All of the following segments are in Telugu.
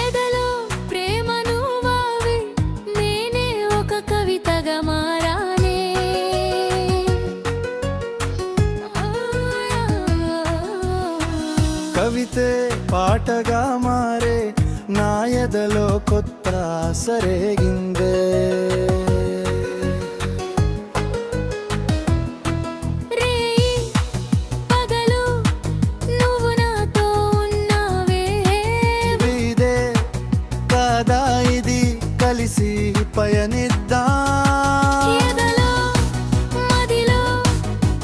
ఎదలో ప్రేమను వావి నేనే ఒక కవితగా మారానే. కవితే పాటగా మారే నా ఎదలో కొత్త సరేగిందే. కలిసి పయనిద్దాం. ఎదలో మదిలో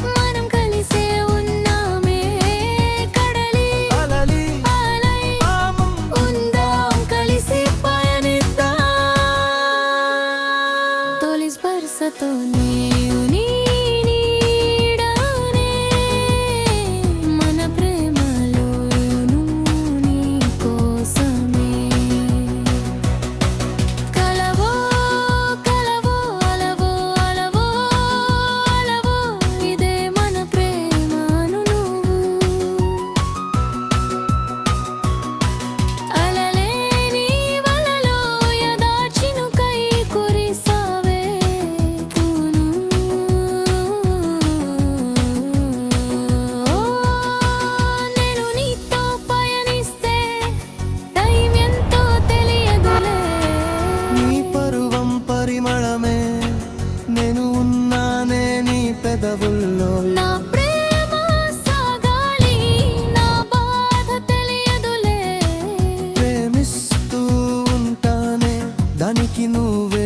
మనం కలిసే ఉన్నామే. కడలి అలలి అలై ఉందాం కలిసి పయనిద్దాం. తొలి స్పర్శతో నీవు నీ నీడనే మన ప్రేమలో నీ కోసమే. నేను ఉన్నానే నీ పెదవుల్లో. నా ప్రేమ సాగాలి నా బాధ తెలియదులే. ప్రేమిస్తూ ఉంటానే దానికి నువ్వే